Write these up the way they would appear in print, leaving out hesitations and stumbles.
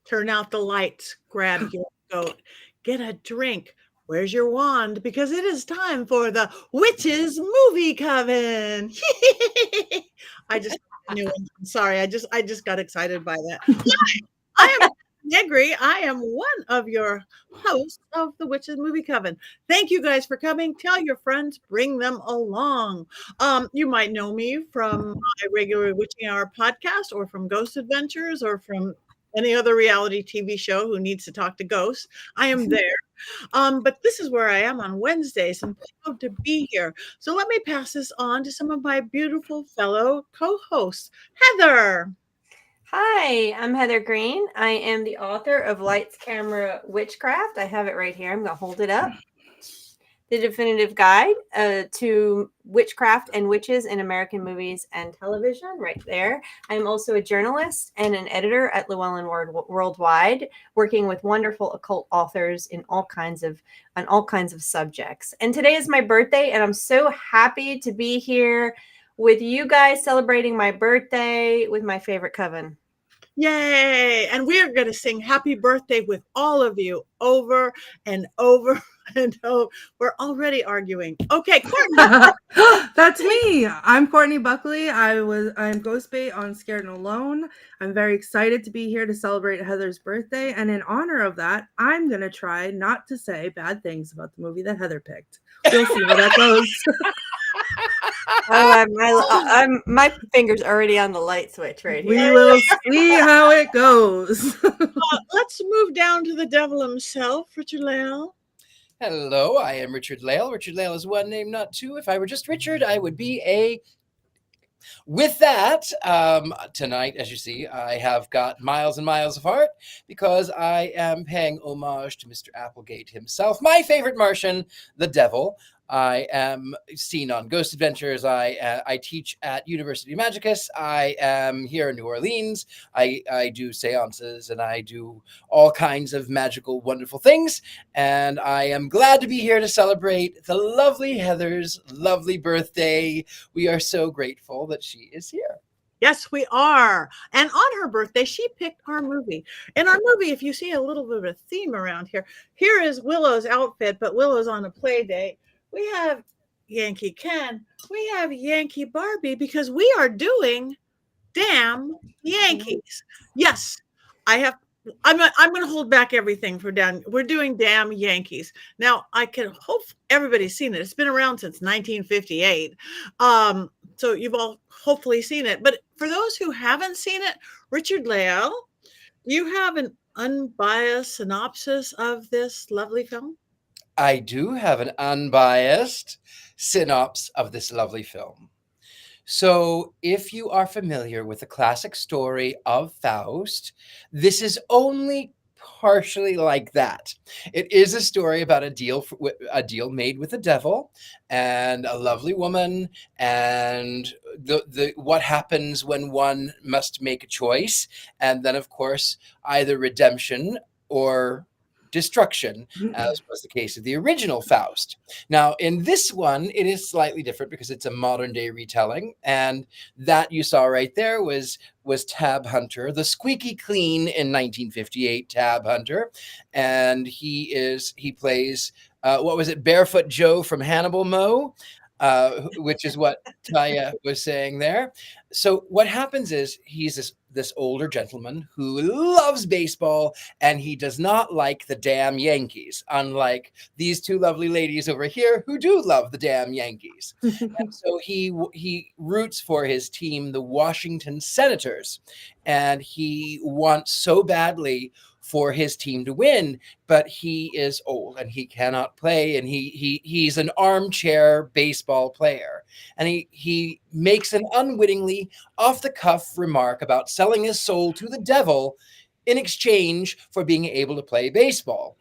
Turn out the lights, grab your goat, get a drink. Where's your wand? Because it is time for the Witches Movie Coven. I just knew it. I'm sorry. I just got excited by that. I am Negri. I am one of your hosts of the Witches Movie Coven. Thank you guys for coming. Tell your friends, bring them along. You might know me from my regular Witching Hour podcast, or from Ghost Adventures, or from any other reality TV show who needs to talk to ghosts. I am there. But this is where I am on Wednesdays. I'm proud to be here. So let me pass this on to some of my beautiful fellow co-hosts. Heather. Hi, I'm Heather Greene. I am the author of Lights, Camera, Witchcraft. I have it right here. I'm going to hold it up. The definitive guide to witchcraft and witches in American movies and television, right there. I'm also a journalist and an editor at Llewellyn Worldwide, working with wonderful occult authors on all kinds of subjects. And today is my birthday, and I'm so happy to be here with you guys celebrating my birthday with my favorite coven. Yay! And we're going to sing happy birthday with all of you over and over and over. We're already arguing. Okay, Courtney. That's me. I'm Courtney Buckley. I'm Ghostbait on Scared and Alone. I'm very excited to be here to celebrate Heather's birthday. And in honor of that, I'm going to try not to say bad things about the movie that Heather picked. We'll see how that goes. My finger's already on the light switch right here. We will see how it goes. Let's move down to the devil himself, Richard-Lael. Hello, I am Richard-Lael. Richard-Lael is one name, not two. If I were just Richard, I would be a... With that, tonight, as you see, I have got miles and miles of heart because I am paying homage to Mr. Applegate himself, my favorite Martian, the devil. I am seen on Ghost Adventures. I teach at University of Magicus. I am here in New Orleans. I do seances and I do all kinds of magical, wonderful things. And I am glad to be here to celebrate the lovely Heather's lovely birthday. We are so grateful that she is here. Yes, we are. And on her birthday, she picked our movie. In our movie, if you see a little bit of a theme around here is Willow's outfit, but Willow's on a play date. We have Yankee Ken. We have Yankee Barbie because we are doing Damn Yankees. Yes, I'm going to hold back everything for down. We're doing Damn Yankees. Now, I can hope everybody's seen it. It's been around since 1958. So you've all hopefully seen it. But for those who haven't seen it, Richard-Lael, you have an unbiased synopsis of this lovely film? I do have an unbiased synopsis of this lovely film. So if you are familiar with the classic story of Faust, this is only partially like that. It is a story about a deal made with the devil and a lovely woman, and the what happens when one must make a choice, and then of course either redemption or destruction, as was the case of the original Faust. Now, in this one, it is slightly different because it's a modern day retelling, and that you saw right there was Tab Hunter, the squeaky clean in 1958 Tab Hunter, and he plays Barefoot Joe from Hannibal Mo, which is what Taya was saying there. So what happens is he's this older gentleman who loves baseball, and he does not like the damn Yankees, unlike these two lovely ladies over here who do love the damn Yankees. And so he roots for his team, the Washington Senators, and he wants so badly for his team to win, but he is old and he cannot play, and he's an armchair baseball player, and he makes an unwittingly off-the-cuff remark about selling his soul to the devil in exchange for being able to play baseball.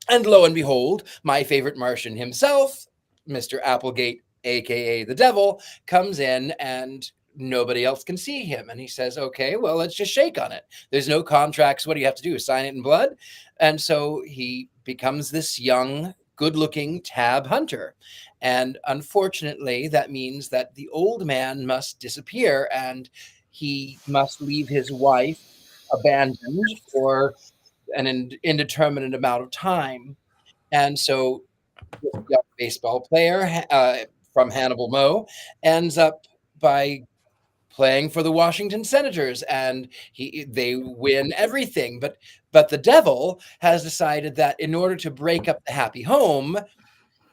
And lo and behold, my favorite Martian himself, Mr. Applegate, aka the devil, comes in, and nobody else can see him. And he says, okay, well, let's just shake on it. There's no contracts. What do you have to do? Sign it in blood? And so he becomes this young, good-looking Tab Hunter. And unfortunately, that means that the old man must disappear, and he must leave his wife abandoned for an indeterminate amount of time. And so this young baseball player from Hannibal Moe ends up by playing for the Washington Senators, and they win everything. But the devil has decided that in order to break up the happy home,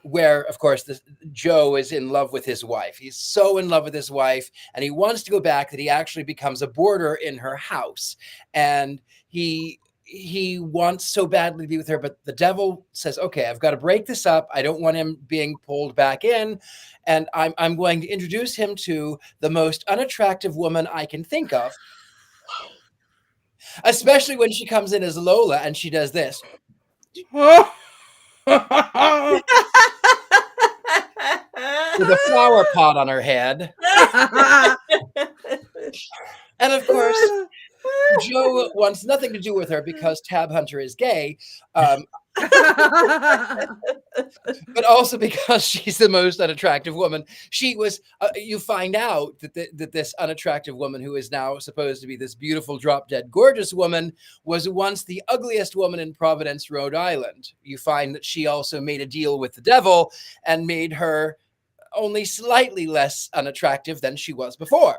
where of course Joe is in love with his wife, he's so in love with his wife, and he wants to go back that he actually becomes a boarder in her house, and he wants so badly to be with her, but the devil says, okay, I've got to break this up. I don't want him being pulled back in. And I'm going to introduce him to the most unattractive woman I can think of, especially when she comes in as Lola and she does this. With a flower pot on her head. And of course, Joe wants nothing to do with her because Tab Hunter is gay, but also because she's the most unattractive woman. She was, you find out that this unattractive woman, who is now supposed to be this beautiful, drop-dead gorgeous woman, was once the ugliest woman in Providence, Rhode Island. You find that she also made a deal with the devil and made her only slightly less unattractive than she was before.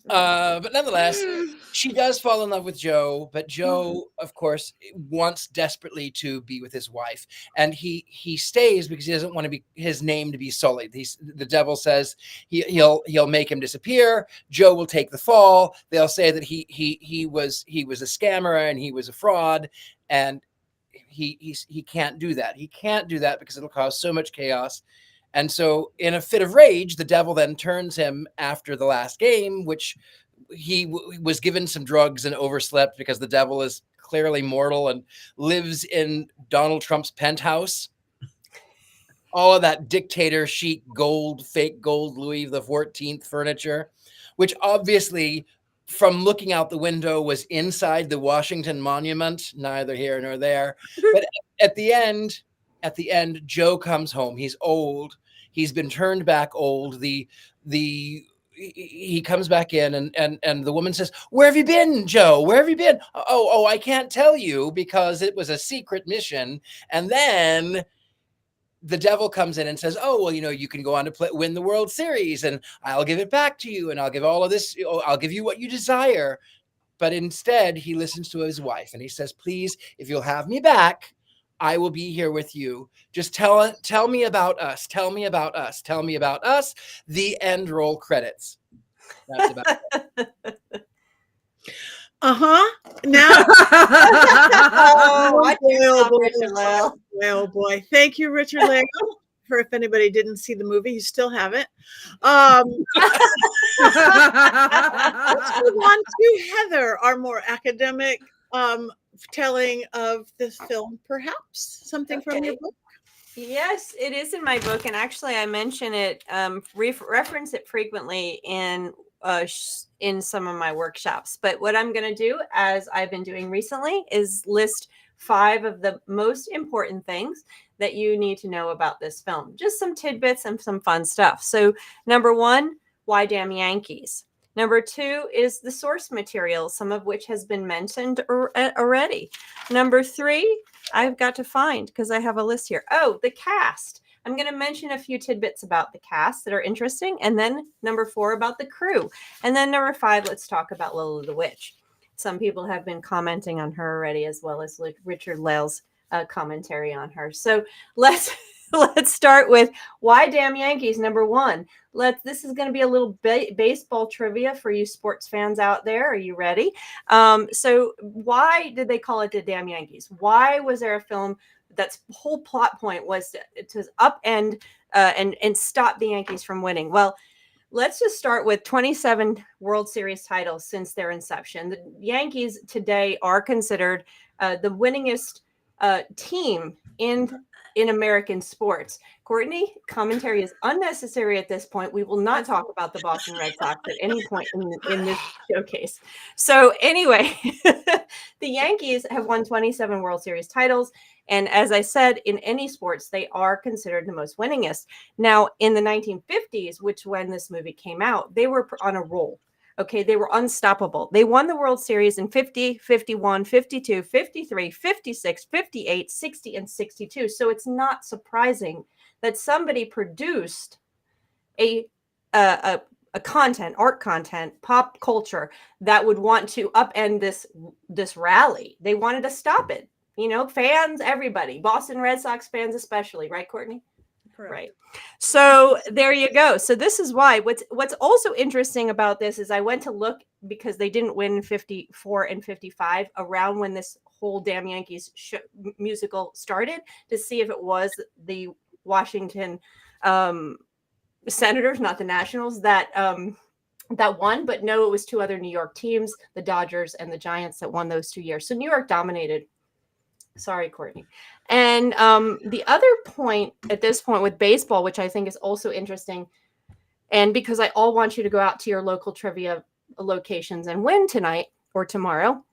But nonetheless, she does fall in love with Joe, but Joe, of course, wants desperately to be with his wife, and he stays because he doesn't want his name to be sullied. The devil says he'll make him disappear. Joe will take the fall. They'll say that he was a scammer and he was a fraud, and he can't do that. He can't do that because it'll cause so much chaos. And so in a fit of rage, the devil then turns him after the last game, which he was given some drugs and overslept because the devil is clearly mortal and lives in Donald Trump's penthouse. All of that dictator chic gold, fake gold Louis XIV furniture, which obviously from looking out the window was inside the Washington Monument, neither here nor there. But at the end, Joe comes home. He's old. He's been turned back old. He comes back in and the woman says, "Where have you been, Joe? Where have you been?" Oh, I can't tell you because it was a secret mission. And then the devil comes in and says, "Oh, well, you can go on to win the World Series and I'll give it back to you. And I'll give all of this. I'll give you what you desire." But instead he listens to his wife and he says, "Please, if you'll have me back, I will be here with you. Just tell me about us. Tell me about us. Tell me about us." The end roll credits. That's about it. Now. Oh boy. Thank you, Richard-Lael. For if anybody didn't see the movie, you still haven't. Let's move on to Heather, our more academic telling of this film, perhaps something from your book. Yes, it is in my book, and actually I mention it, reference it frequently in some of my workshops. But what I'm going to do, as I've been doing recently, is list 5 of the most important things that you need to know about this film. Just some tidbits and some fun stuff. So number 1, why Damn Yankees? Number 2 is the source material, some of which has been mentioned already. Number 3, I've got to find, because I have a list here. Oh, the cast. I'm going to mention a few tidbits about the cast that are interesting. And then number 4, about the crew. And then number 5, let's talk about Lola the Witch. Some people have been commenting on her already, as well as Richard-Lael's commentary on her. So let's start with why Damn Yankees. Number 1. This is going to be a little baseball trivia for you sports fans out there. Are you ready? So why did they call it the Damn Yankees? Why was there a film that's whole plot point was to upend and stop the Yankees from winning? Well, let's just start with 27 World Series titles since their inception. The Yankees today are considered the winningest team in American sports. Courtney, commentary is unnecessary at this point. We will not talk about the Boston Red Sox at any point in this showcase. So anyway, the Yankees have won 27 World Series titles. And as I said, in any sports, they are considered the most winningest. Now, in the 1950s, which when this movie came out, they were on a roll. Okay, they were unstoppable. They won the World Series in 50, 51, 52, 53, 56, 58, 60, and 62. So it's not surprising that somebody produced a content, art content, pop culture that would want to upend this rally. They wanted to stop it. You know, fans, everybody, Boston Red Sox fans especially, right, Courtney? Correct. Right. So there you go. So this is why what's also interesting about this is I went to look because they didn't win 54 and 55 around when this whole Damn Yankees musical started to see if it was the Washington Senators, not the Nationals, that won. But no, it was two other New York teams, the Dodgers and the Giants, that won those 2 years. So New York dominated. Sorry, Courtney. And the other point at this point with baseball, which I think is also interesting, and because I all want you to go out to your local trivia locations and win tonight or tomorrow,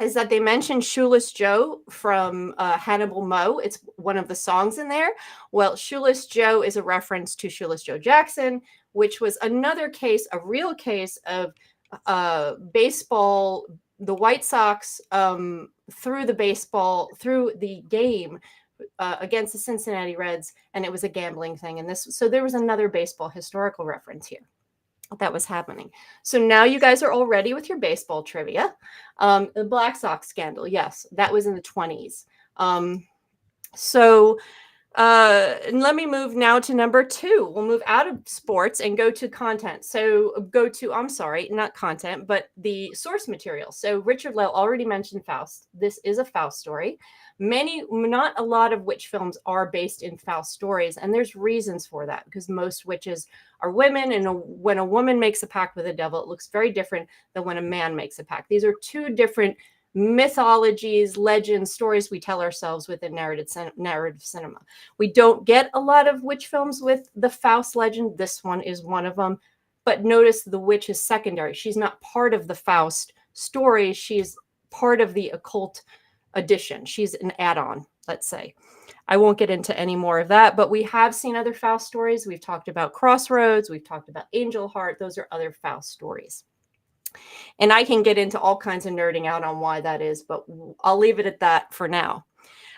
is that they mentioned Shoeless Joe from Hannibal Moe. It's one of the songs in there. Well, Shoeless Joe is a reference to Shoeless Joe Jackson, which was another case, a real case of baseball, the White Sox through the game against the Cincinnati Reds, and it was a gambling thing. And so there was another baseball historical reference here that was happening. So now you guys are all ready with your baseball trivia. The Black Sox scandal, yes, that was in the 20s. And let me move now to number 2. We'll move out of sports and go to content. I'm sorry, not content, but the source material. So Richard-Lael already mentioned Faust. This is a Faust story. Not a lot of witch films are based in Faust stories, and there's reasons for that, because most witches are women, and when a woman makes a pact with the devil, it looks very different than when a man makes a pact. These are two different mythologies, legends, stories we tell ourselves within narrative cinema. We don't get a lot of witch films with the Faust legend. This one is one of them. But notice the witch is secondary. She's not part of the Faust story. She's part of the occult addition. She's an add-on, let's say. I won't get into any more of that, but we have seen other Faust stories. We've talked about Crossroads. We've talked about Angel Heart. Those are other Faust stories. And I can get into all kinds of nerding out on why that is, but I'll leave it at that for now.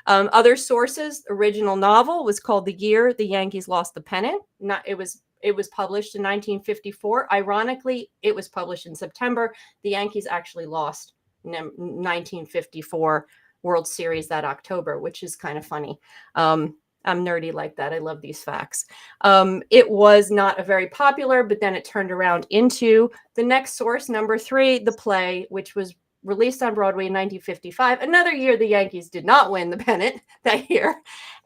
Other sources, original novel was called The Year the Yankees Lost the Pennant. It was published in 1954. Ironically, it was published in September. The Yankees actually lost 1954 World Series that October, which is kind of funny. I'm nerdy like that. I love these facts. It was not a very popular, but then it turned around into the next source, number 3, the play, which was released on Broadway in 1955. Another year the Yankees did not win the pennant that year.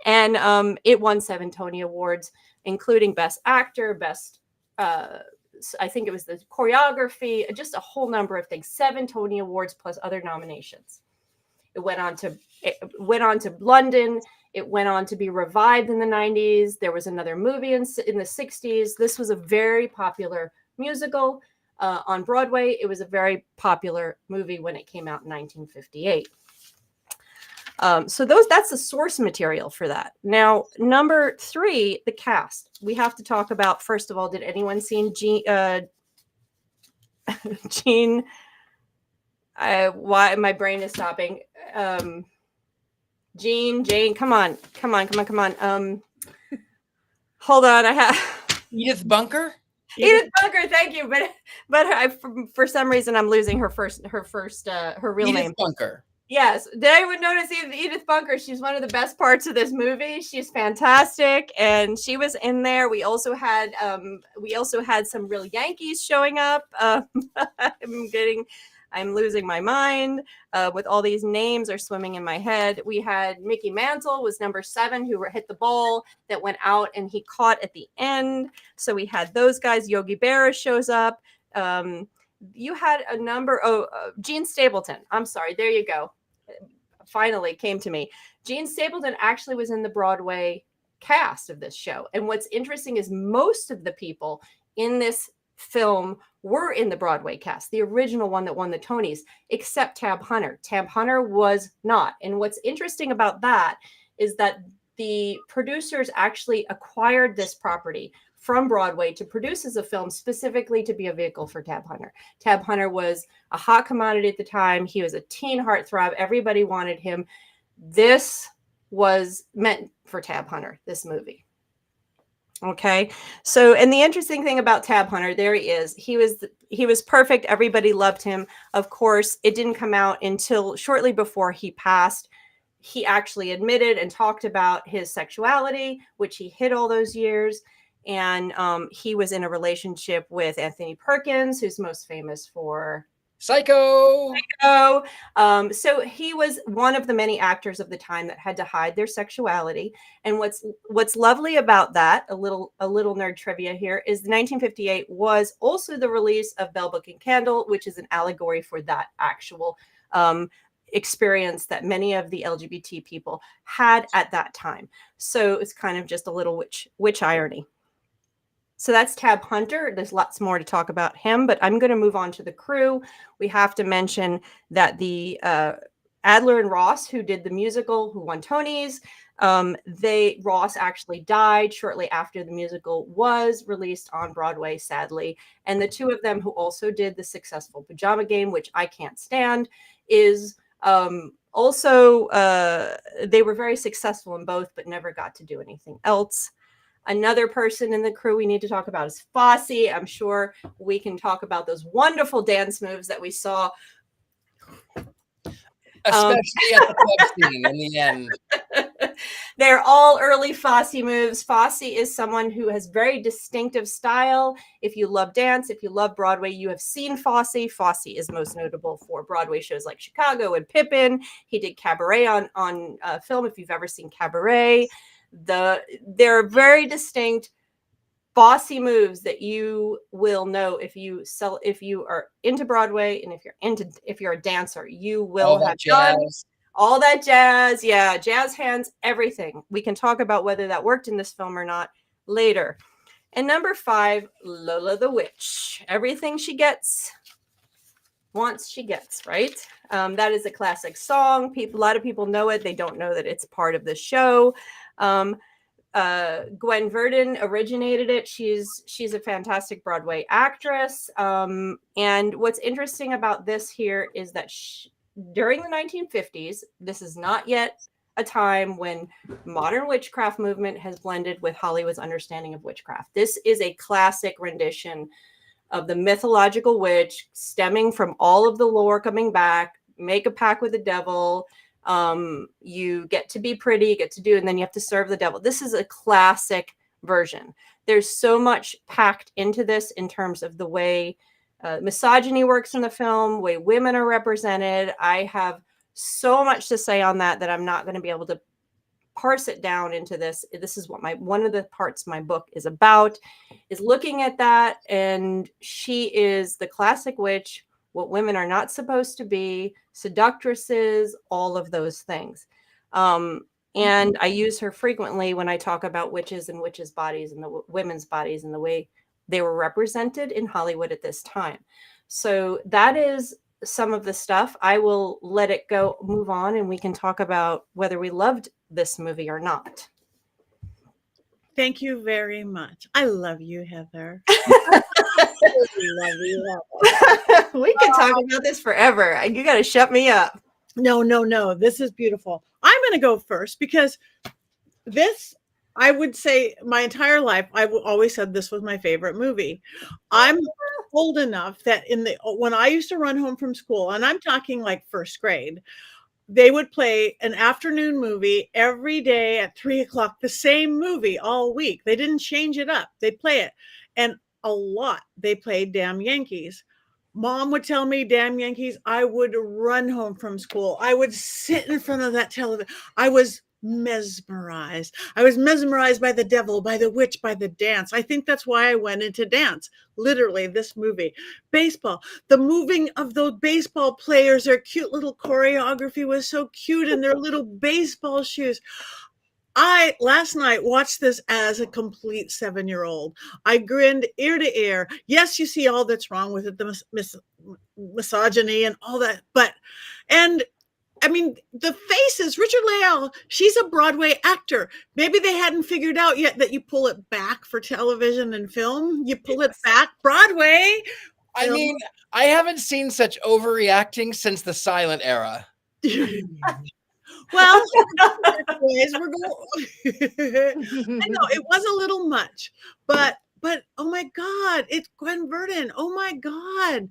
And it won 7 Tony Awards, including Best Actor, Best, I think it was the choreography, just a whole number of things. 7 Tony Awards plus other nominations. It went on to London. It went on to be revived in the 90s. There was another movie in the 60s. This was a very popular musical on Broadway. It was a very popular movie when it came out in 1958. So that's the source material for that. Now, number 3, the cast. We have to talk about, first of all, did anyone see Jean? Why my brain is stopping. Jane, come on. Hold on. I have Edith Bunker. Edith Bunker, thank you. But for some reason I'm losing her real name. Edith Bunker. Yes. Did anyone notice Edith Bunker? She's one of the best parts of this movie. She's fantastic, and she was in there. We also had some real Yankees showing up. I'm losing my mind with all these names are swimming in my head. We had Mickey Mantle was number 7 who hit the ball that went out and he caught at the end. So we had those guys. Yogi Berra shows up. You had a number. Gene Stapleton. I'm sorry. There you go. Finally came to me. Gene Stapleton actually was in the Broadway cast of this show. And what's interesting is most of the people in this film were in the Broadway cast, the original one that won the Tonys, except Tab Hunter. Tab Hunter was not. And what's interesting about that is that the producers actually acquired this property from Broadway to produce as a film, specifically to be a vehicle for Tab Hunter. Tab Hunter was a hot commodity at the time. He was a teen heartthrob. Everybody wanted him. This was meant for Tab Hunter, this movie. Okay. So, and the interesting thing about Tab Hunter, there he is. He was perfect. Everybody loved him. Of course, it didn't come out until shortly before he passed. He actually admitted and talked about his sexuality, which he hid all those years. And he was in a relationship with Anthony Perkins, who's most famous for Psycho. So he was one of the many actors of the time that had to hide their sexuality. And what's lovely about that, a little nerd trivia here, is the 1958 was also the release of Bell Book and Candle, which is an allegory for that actual experience that many of the LGBT people had at that time. So it's kind of just a little witch irony. So that's Tab Hunter. There's lots more to talk about him, but I'm going to move on to the crew. We have to mention that the Adler and Ross, who did the musical, who won Tonys, Ross actually died shortly after the musical was released on Broadway, sadly. And the two of them who also did the successful Pajama Game, which I can't stand, is also, they were very successful in both, but never got to do anything else. Another person in the crew we need to talk about is Fosse. I'm sure we can talk about those wonderful dance moves that we saw. Especially at the club scene in the end. They're all early Fosse moves. Fosse is someone who has very distinctive style. If you love dance, if you love Broadway, you have seen Fosse. Fosse is most notable for Broadway shows like Chicago and Pippin. He did Cabaret on film, if you've ever seen Cabaret. There are very distinct Fosse moves that you will know if you are into Broadway, and if you're a dancer, you will have done all that jazz. Yeah, jazz hands, everything. We can talk about whether that worked in this film or not later. And number 5, Lola the Witch. Everything she gets, wants she gets, right? That is a classic song. A lot of people know it. They don't know that it's part of the show. Gwen Verdon originated it. She's a fantastic Broadway actress. And what's interesting about this here is that during the 1950s, this is not yet a time when modern witchcraft movement has blended with Hollywood's understanding of witchcraft. This is a classic rendition of the mythological witch, stemming from all of the lore coming back. Make a pact with the devil. You get to be pretty, you get to do, and then you have to serve the devil. This is a classic version. There's so much packed into this in terms of the way misogyny works in the film, way women are represented. I have so much to say on that I'm not going to be able to parse it down into this. This is what one of the parts my book is about, is looking at that. And she is the classic witch, what women are not supposed to be, seductresses, all of those things. And I use her frequently when I talk about witches and witches' bodies and the women's bodies and the way they were represented in Hollywood at this time. So that is some of the stuff. I will let it go, move on, and we can talk about whether we loved this movie or not. Thank you very much. I love you, Heather. We can talk about this forever. You got to shut me up. No. This is beautiful. I'm going to go first because this, I would say my entire life, I've always said this was my favorite movie. I'm old enough that when I used to run home from school, and I'm talking like first grade, they would play an afternoon movie every day at 3:00, the same movie all week. They didn't change it up. They'd play it. And a lot, they played Damn Yankees. Mom would tell me Damn Yankees. I would run home from school. I would sit in front of that television. I was mesmerized. I was mesmerized by the devil, by the witch, by the dance. I think that's why I went into dance. Literally, this movie. Baseball. The moving of those baseball players, their cute little choreography was so cute, and their little baseball shoes. I last night watched this as a complete 7-year-old. I grinned ear to ear. Yes, you see all that's wrong with it, the misogyny and all that, and I mean, the faces, Richard-Lael, she's a Broadway actor. Maybe they hadn't figured out yet that you pull it back for television and film. You pull it back. Broadway. I mean, I haven't seen such overreacting since the silent era. Well, anyways, we're going. I know it was a little much, but oh my God, it's Gwen Verdon. Oh my God,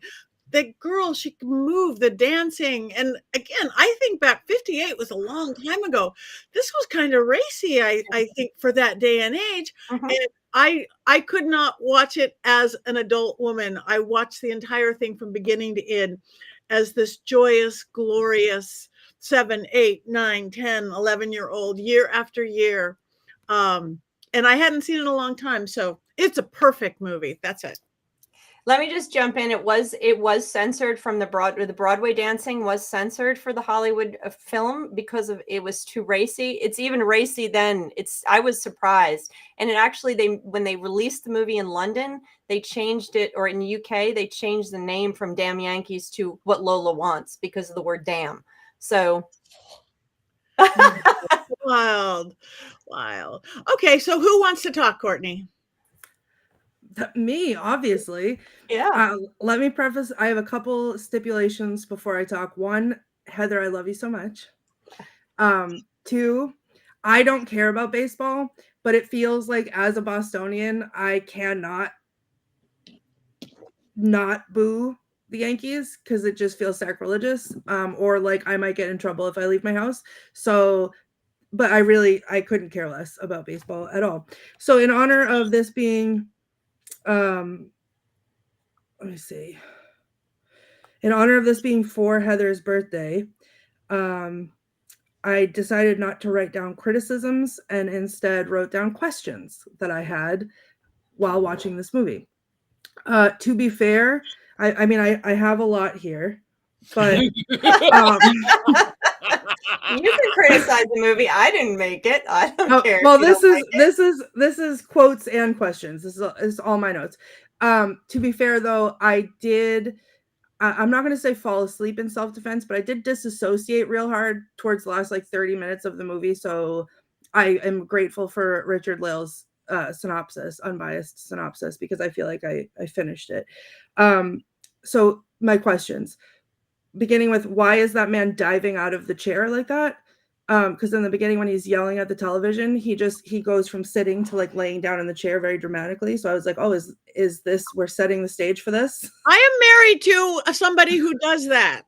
that girl, she can move, the dancing, and again, I think back 58 was a long time ago. This was kind of racy, I think, for that day and age, and I could not watch it as an adult woman. I watched the entire thing from beginning to end as this joyous, glorious 7, 8, 9, 10, 11-year-old year after year. And I hadn't seen it in a long time. So it's a perfect movie. That's it. Let me just jump in. It was censored from the Broadway dancing was censored for the Hollywood film because of it was too racy. It's even racy then. I was surprised. And it actually, when they released the movie in London, they changed it, or in the UK, they changed the name from Damn Yankees to What Lola Wants because of the word damn. So wild. Okay, so who wants to talk, Courtney? Me, obviously. Yeah. Let me preface, I have a couple stipulations before I talk. One, Heather, I love you so much. 2, I don't care about baseball, but it feels like as a Bostonian, I cannot not boo the Yankees because it just feels sacrilegious, or like I might get in trouble if I leave my house. So, but I couldn't care less about baseball at all. So in honor of this being let me see. In honor of this being for Heather's birthday, I decided not to write down criticisms and instead wrote down questions that I had while watching this movie. To be fair, I mean, I have a lot here, but you can criticize the movie. I didn't make it. I don't care. Well, this is quotes and questions. This is all my notes. To be fair, though, I'm not going to say fall asleep in self-defense, but I did disassociate real hard towards the last 30 minutes of the movie. So I am grateful for Richard-Lael's synopsis, unbiased synopsis, because I feel like I finished it. So my questions, beginning with, why is that man diving out of the chair like that? Because in the beginning, when he's yelling at the television, he goes from sitting to laying down in the chair very dramatically. So I was like, oh, is this, we're setting the stage for this? I am married to somebody who does that.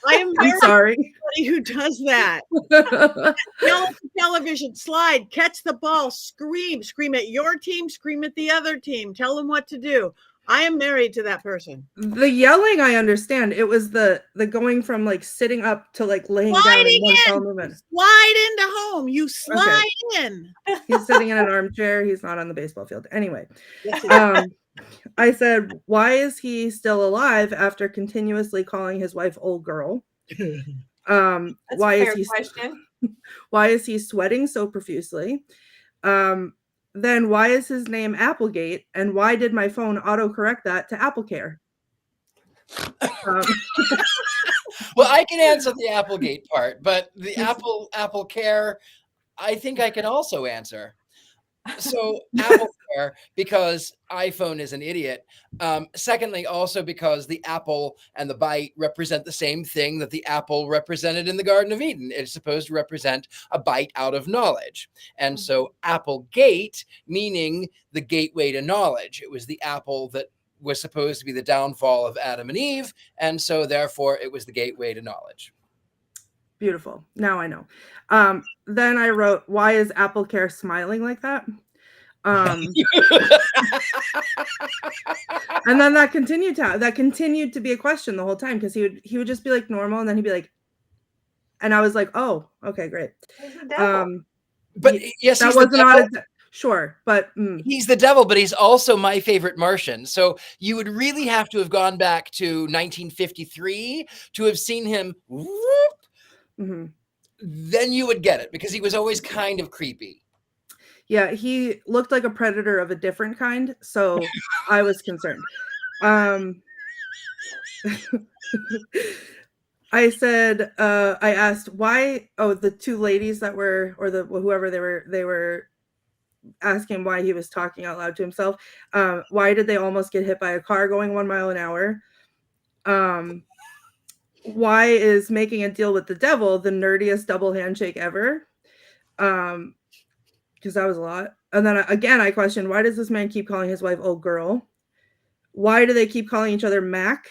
I am married to somebody who does that. Yell at the television, slide, catch the ball, scream at your team, scream at the other team, tell them what to do. I am married to that person. The yelling, I understand. It was the going from sitting up to laying down in one fell movement. Slide into home. You slide in. He's sitting in an armchair. He's not on the baseball field. Anyway, I said, why is he still alive after continuously calling his wife old girl? Why is he sweating so profusely? Then why is his name Applegate, and why did my phone autocorrect that to AppleCare? Well, I can answer the Applegate part, but the AppleCare, I think I can also answer. So AppleCare, because iPhone is an idiot. Secondly, also because the apple and the bite represent the same thing that the apple represented in the Garden of Eden. It's supposed to represent a bite out of knowledge. And so Applegate, meaning the gateway to knowledge. It was the apple that was supposed to be the downfall of Adam and Eve. And so therefore it was the gateway to knowledge. Beautiful. Now I know. Then I wrote, why is AppleCare smiling like that? And then that continued to be a question the whole time, because he would just be normal, and then he'd be like, and I was like, oh, okay, great. But yes, that was not sure, but he's the devil, but he's also my favorite Martian. So you would really have to have gone back to 1953 to have seen him. Mm-hmm. Then you would get it, because he was always kind of creepy. Yeah, he looked like a predator of a different kind, so I was concerned. I said, I asked why. Oh, the two ladies that were, or the whoever they were asking why he was talking out loud to himself. Why did they almost get hit by a car going 1 mile an hour? Why is making a deal with the devil the nerdiest double handshake ever? Because that was a lot. And then again, I questioned, why does this man keep calling his wife old girl? Why do they keep calling each other Mac?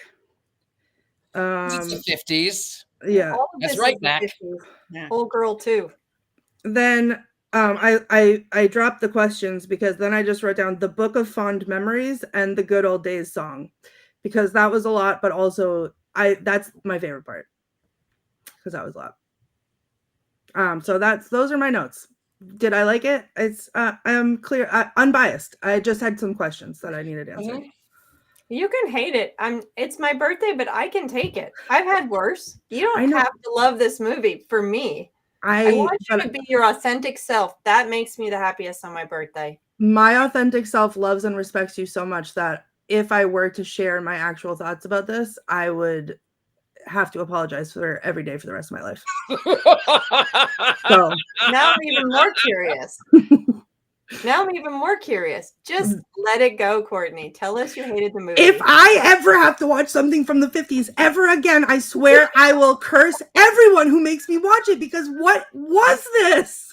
It's the 50s. Yeah, All of That's this right, is the Mac. 50s. Yeah. Old girl too. then I dropped the questions because then I just wrote down the Book of Fond Memories and the Good Old Days song, because that was a lot, but also that's my favorite part because that was a lot. So those are my notes. Did I like it? It's I'm clear, unbiased. I just had some questions that I needed answered. You can hate it. It's my birthday, but I can take it. I've had worse. You I don't know. have to love this movie for me. I want you to be your authentic self. That makes me the happiest on my birthday. My authentic self loves and respects you so much that if I were to share my actual thoughts about this, I would have to apologize for every day for the rest of my life. So now I'm even more curious. Just let it go, Courtney. Tell us you hated the movie. If I ever have to watch something from the 50s ever again, I swear I will curse everyone who makes me watch it, because what was this?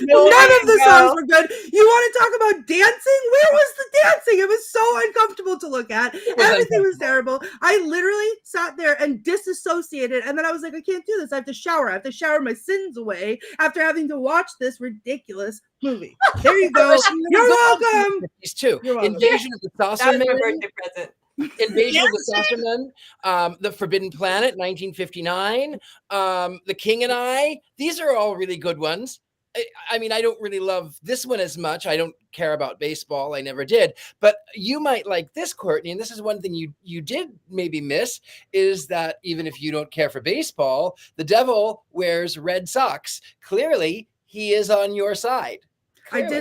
None of the songs were good. You want to talk about dancing? Where was the dancing? It was so uncomfortable to look at. Everything was terrible. I literally sat there and disassociated, and then I was like, I can't do this. I have to shower. I have to shower my sins away after having to watch this ridiculous movie. There you go. You're welcome. These two. You're welcome. Invasion of the Saucer That's my Men. birthday present. Invasion of the Saucer Men. The Forbidden Planet, 1959. The King and I. These are all really good ones. I mean, I don't really love this one as much. I don't care about baseball. I never did. But you might like this, Courtney. And this is one thing you did maybe miss, is that even if you don't care for baseball, the devil wears red socks. Clearly, he is on your side. Clearly.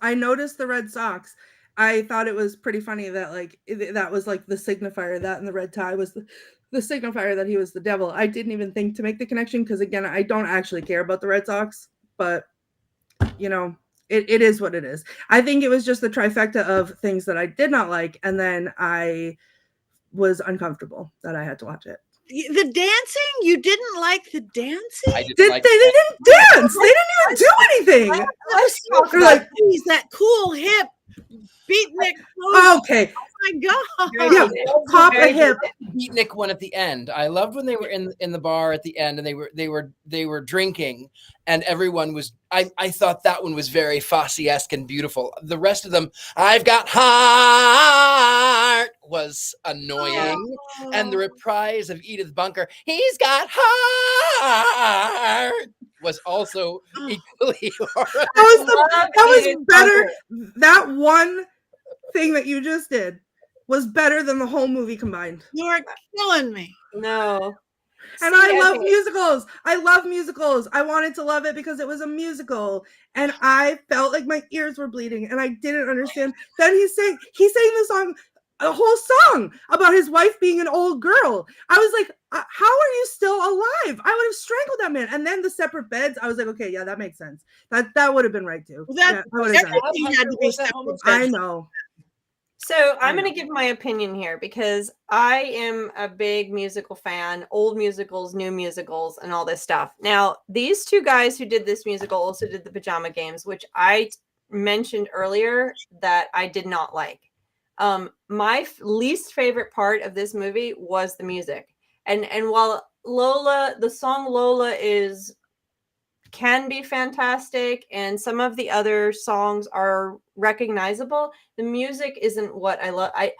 I noticed the red socks. I thought it was pretty funny that that was like the signifier, that and the red tie was the signifier that he was the devil. I didn't even think to make the connection because, again, I don't actually care about the Red Sox, but it is what it is. I think it was just the trifecta of things that I did not like, and then I was uncomfortable that I had to watch it. The dancing? You didn't like the dancing? They didn't dance. They didn't even do anything. They're like, he's that cool hip beatnik. Okay. Oh my God. Yeah, pop a hip. Beatnik one at the end. I loved when they were in the bar at the end and they were drinking and everyone was. I thought that one was very Fosse-esque and beautiful. The rest of them, I've got heart, was annoying, and the reprise of Edith Bunker, he's got heart, was also equally horrible. That was better. That one thing that you just did was better than the whole movie combined. You're killing me. No. And I love musicals. I love musicals. I wanted to love it because it was a musical. And I felt like my ears were bleeding and I didn't understand. Then he sang the song, a whole song about his wife being an old girl. I was like, how are you still alive? I would have strangled that man. And then the separate beds, I was like, okay, yeah, that makes sense. That would have been right too. Everything had to be separate beds. I know. So I'm going to give my opinion here because I am a big musical fan, old musicals, new musicals, and all this stuff. Now, these two guys who did this musical also did the Pajama Games, which I mentioned earlier that I did not like. My least favorite part of this movie was the music. And while Lola, the song Lola can be fantastic and some of the other songs are recognizable, the music isn't what I love. I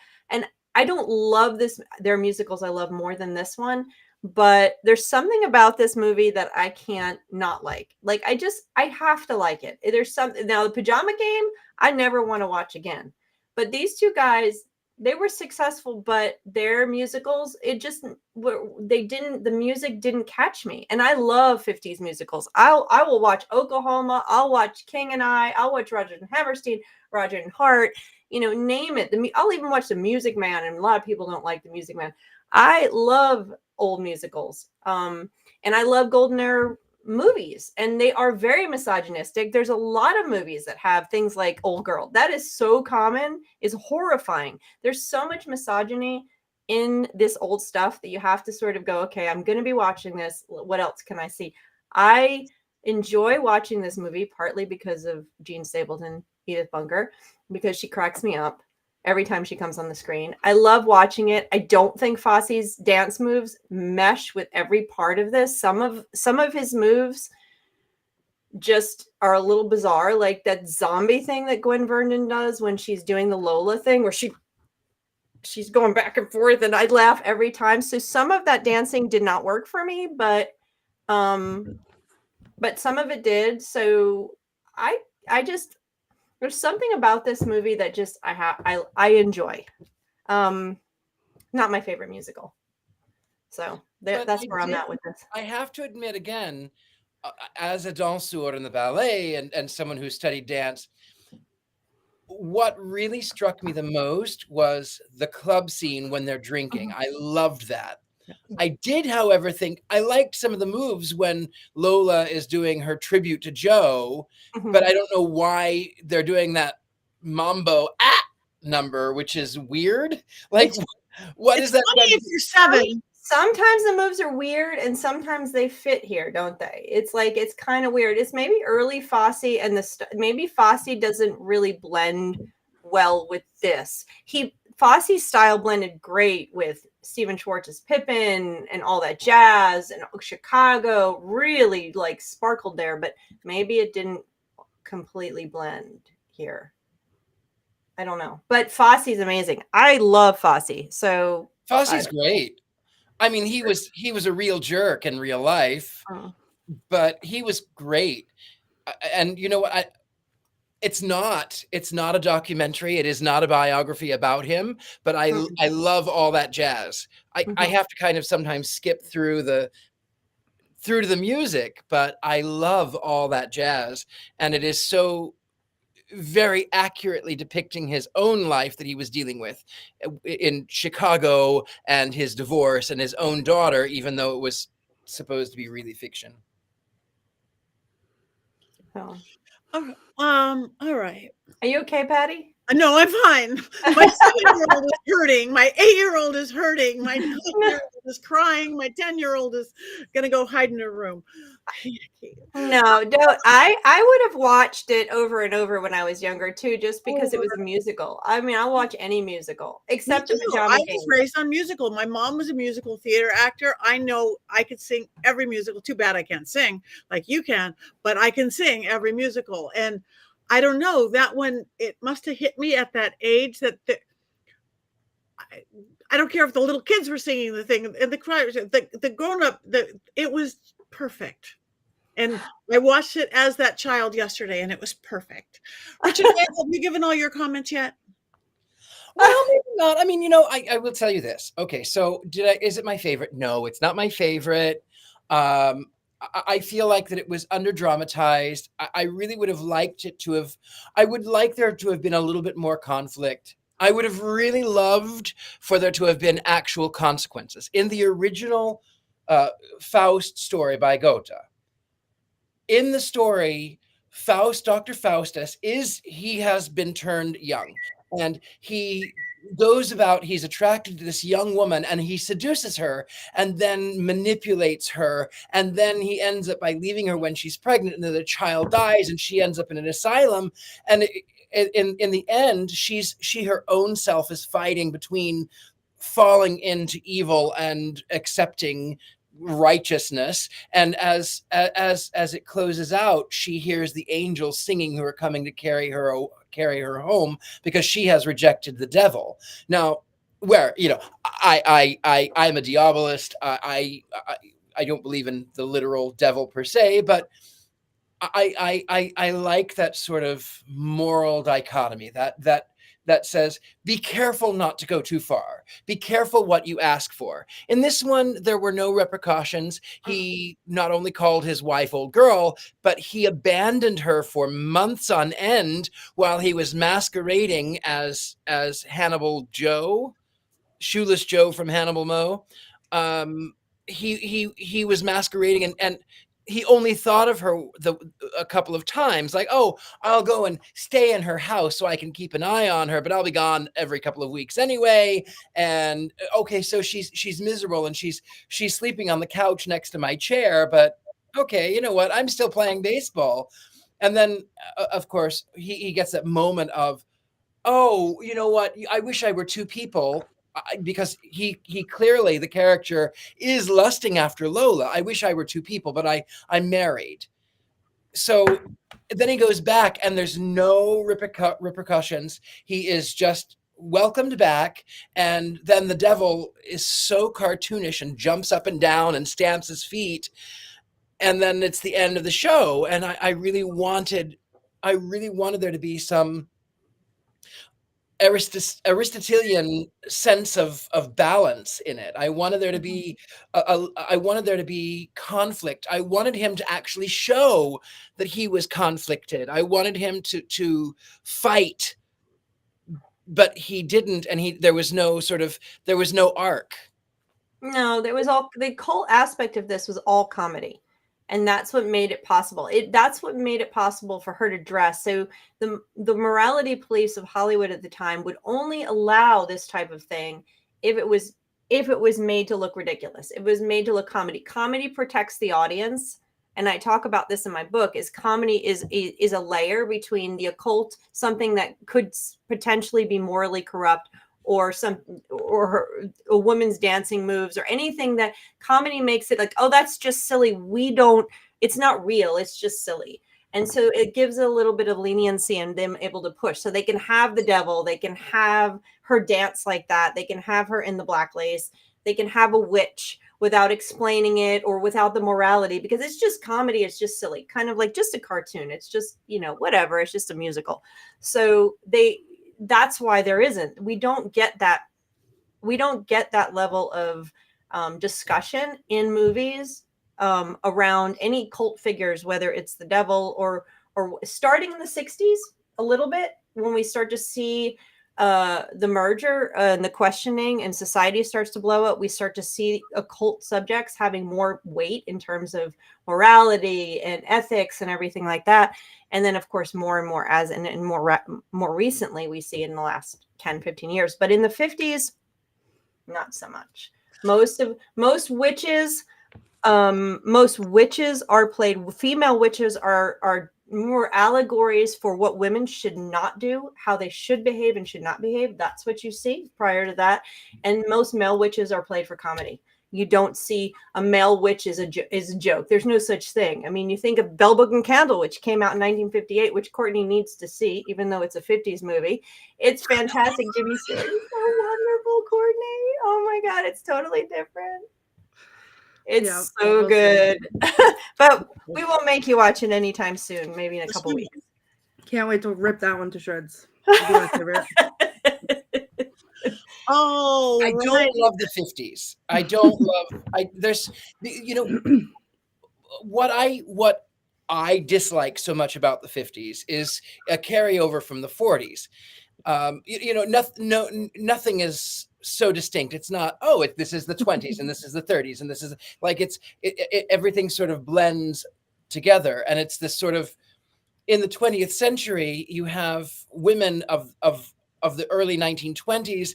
don't love their musicals I love more than this one, but there's something about this movie that I can't not like. Like I have to like it. There's something. Now the Pajama Game I never want to watch again, but these two guys, they were successful, but their musicals, the music didn't catch me. And I love 50s musicals. I will watch Oklahoma. I'll watch King and I'll watch Roger and Hammerstein, Roger and Hart, name it. I'll even watch The Music Man. And a lot of people don't like The Music Man. I love old musicals. And I love golden era movies, and they are very misogynistic. There's a lot of movies that have things like Old Girl. That is so common, is horrifying. There's so much misogyny in this old stuff that you have to sort of go, okay, I'm going to be watching this. What else can I see? I enjoy watching this movie partly because of Jean Stapleton, Edith Bunker, because she cracks me up every time she comes on the screen. I love watching it. I don't think Fausti's dance moves mesh with every part of this. Some of his moves just are a little bizarre, like that zombie thing that Gwen Verdon does when she's doing the Lola thing, where she's going back and forth, and I laugh every time. So some of that dancing did not work for me, but some of it did. So I just, there's something about this movie that just I enjoy. Not my favorite musical. So that's where I'm at with this. I have to admit again, as a danseur in the ballet and someone who studied dance, what really struck me the most was the club scene when they're drinking. I loved that. I did, however, think I liked some of the moves when Lola is doing her tribute to Joe, but I don't know why they're doing that mambo number, which is weird. Like, what is that? Funny if you're 7. Sometimes the moves are weird and sometimes they fit here, don't they? It's like, it's kind of weird. It's maybe early Fausti and maybe Fausti doesn't really blend well with this. Fausti's style blended great with Stephen Schwartz's Pippin and all that jazz, and Chicago really like sparkled there, but maybe it didn't completely blend here. I don't know, but Fausti's amazing. I love Fausti. So Fausti's great. I mean, he was a real jerk in real life, but he was great. And you know what? It's not a documentary. It is not a biography about him, but I love all that jazz. I have to kind of sometimes skip through to the music, but I love all that jazz. And it is so very accurately depicting his own life that he was dealing with in Chicago and his divorce and his own daughter, even though it was supposed to be really fiction. Oh. All right. Are you okay, Patti? No, I'm fine. My 7-year-old is hurting. My 8-year-old is hurting. My 9-year-old is crying. My 10-year-old is gonna go hide in her room. No, I would have watched it over and over when I was younger too, just because it was a musical. I mean, I'll watch any musical except the Pajama I King. was raised on musical. My mom was a musical theater actor. I know I could sing every musical. Too bad I can't sing like you can, but I can sing every musical. And I don't know, that one, it must have hit me at that age that I don't care if the little kids were singing the thing and the cryers, the grown up, it was perfect. And I watched it as that child yesterday, and it was perfect. Richard-Lael, have you given all your comments yet? Well, maybe not. I mean, you know, I will tell you this. Okay, so is it my favorite? No, it's not my favorite. I feel like that it was under dramatized. I really would have liked it to have, I would like there to have been a little bit more conflict. I would have really loved for there to have been actual consequences. In the original Faust story by Goethe, in the story, Dr. Faustus he has been turned young, and he goes about, he's attracted to this young woman, and he seduces her and then manipulates her, and then he ends up by leaving her when she's pregnant, and then the child dies and she ends up in an asylum. And in the end, she her own self is fighting between falling into evil and accepting righteousness. And as it closes out, she hears the angels singing who are coming to carry her home because she has rejected the devil. Now, where, you know, I'm a diabolist. I don't believe in the literal devil per se, but I like that sort of moral dichotomy that says, be careful not to go too far. Be careful what you ask for. In this one, there were no repercussions. He not only called his wife old girl, but he abandoned her for months on end while he was masquerading as Hannibal Joe. Shoeless Joe from Hannibal Moe. He was masquerading, and he only thought of her a couple of times, like, oh, I'll go and stay in her house so I can keep an eye on her, but I'll be gone every couple of weeks anyway. And okay, so she's miserable, and she's sleeping on the couch next to my chair, but okay, you know what? I'm still playing baseball. And then, of course, he gets that moment of, oh, you know what? I wish I were two people. Because he clearly, the character, is lusting after Lola. I wish I were two people, but I'm married. So then he goes back, and there's no repercussions. He is just welcomed back, and then the devil is so cartoonish and jumps up and down and stamps his feet, and then it's the end of the show. And I really wanted there to be some Aristotelian sense of balance in it. I wanted there to be I wanted there to be conflict. I wanted him to actually show that he was conflicted. I wanted him to fight, but he didn't, and there was no arc. No, the whole aspect of this was all comedy. And that's what made it possible. That's what made it possible for her to dress. So the morality police of Hollywood at the time would only allow this type of thing if it was made to look ridiculous. It was made to look comedy. Comedy protects the audience. And I talk about this in my book, is comedy is a layer between the occult, something that could potentially be morally corrupt, or a woman's dancing moves, or anything that comedy makes it like, oh, that's just silly. It's not real. It's just silly. And so it gives a little bit of leniency and them able to push. So they can have the devil. They can have her dance like that. They can have her in the black lace. They can have a witch without explaining it or without the morality, because it's just comedy. It's just silly, kind of like just a cartoon. It's just, whatever. It's just a musical. So that's why we don't get that level of discussion in movies around any cult figures, whether it's the devil or starting in the 60s a little bit, when we start to see the merger and the questioning and society starts to blow up, we start to see occult subjects having more weight in terms of morality and ethics and everything like that. And then, of course, more and more more recently, we see in the last 10, 15 years. But in the 50s, not so much. Most witches are played. Female witches are more allegories for what women should not do, how they should behave and should not behave. That's what you see prior to that. And most male witches are played for comedy. You don't see a male witch is a joke. There's no such thing. I mean, you think of Bell Book and Candle, which came out in 1958, which Courtney needs to see, even though it's a 50s movie. It's fantastic. Jimmy Stewart is so wonderful, Courtney. Oh my God, it's totally different. It's so good. But we won't make you watch it anytime soon, maybe in a couple weeks. Can't wait to rip that one to shreds. My favorite. Oh, I don't love the 50s. I don't love. There's, what I dislike so much about the 50s is a carryover from the 40s. Nothing is so distinct. It's not, this is the 20s and this is the 30s and this is like everything sort of blends together, and it's this sort of, in the 20th century you have women of the early 1920s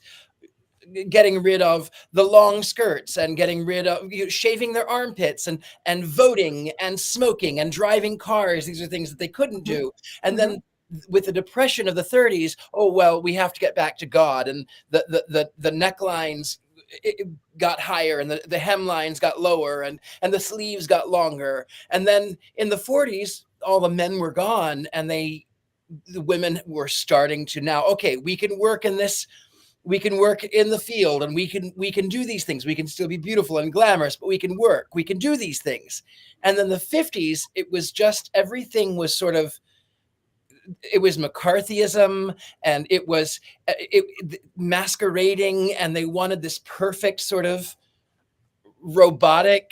getting rid of the long skirts and getting rid of shaving their armpits and voting and smoking and driving cars. These are things that they couldn't do. And then with the depression of the 30s, we have to get back to God, and the necklines got higher and the hemlines got lower and the sleeves got longer. And then in the 40s, all the men were gone, and the women were starting to now, we can work in this. We can work in the field, and we can do these things. We can still be beautiful and glamorous, but we can work. We can do these things. And then the 50s, it was just, everything was sort of, it was McCarthyism, and it was masquerading, and they wanted this perfect sort of robotic.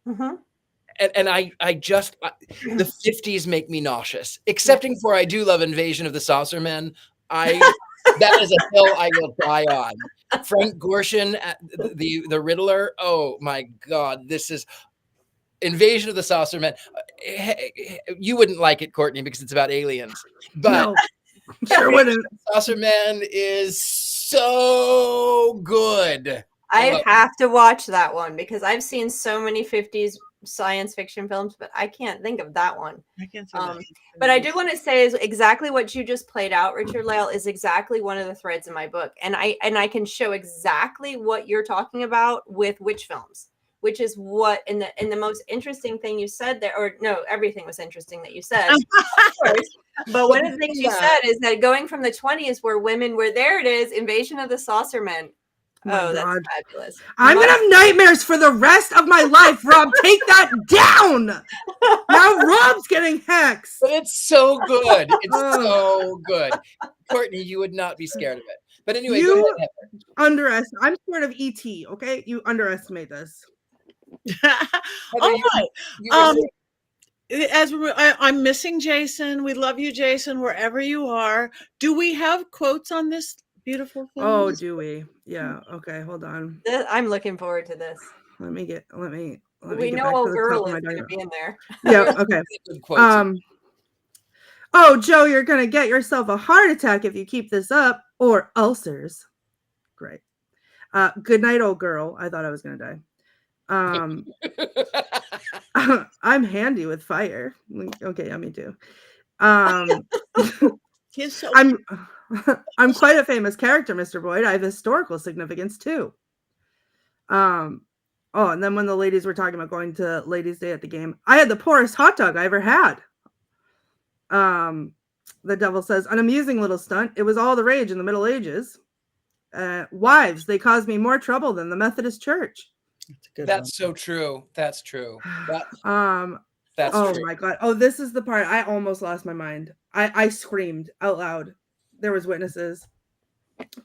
And I the 50s make me nauseous, excepting for I do love Invasion of the Saucer Men. That is a hill I will die on. Frank Gorshin, the Riddler. Oh my God, this is Invasion of the Saucermen. You wouldn't like it, Courtney, because it's about aliens. But No, sure wouldn't. Saucermen is so good. I have to watch that one because I've seen so many 50s science fiction films, but I can't think of that one. I can't say that. But I do want to say is exactly what you just played out, Richard-Lael, is exactly one of the threads in my book. And I can show exactly what you're talking about with witch films, which is what in the most interesting thing you said there, or no, everything was interesting that you said, of course. But one of the things you said is that going from the 20s where women were there, it is Invasion of the Saucermen. Oh, that's fabulous. I'm going to have nightmares for the rest of my life, Rob. Take that down. Now Rob's getting hexed. But it's so good. It's so good. Courtney, you would not be scared of it. But anyway, go ahead, Heather. I'm scared of ET, okay? You underestimate this. All right. I'm missing Jason. We love you, Jason, wherever you are. Do we have quotes on this beautiful film? Oh, do we? Yeah. Okay. Hold on. I'm looking forward to this. Let me We know a girl is going to be in there. Yeah. Okay. Oh, Joe, you're going to get yourself a heart attack if you keep this up, or ulcers. Great. Good night, old girl. I thought I was going to die. I'm handy with fire. Okay. Yeah, me too. I'm quite a famous character, Mr. Boyd. I have historical significance too. And then when the ladies were talking about going to ladies' day at the game, I had the poorest hot dog I ever had. The devil says, an amusing little stunt. It was all the rage in the Middle Ages. Wives, they caused me more trouble than the Methodist Church. That's so true. That's true. That's true. My God. Oh, this is the part I almost lost my mind. I screamed out loud. There was witnesses.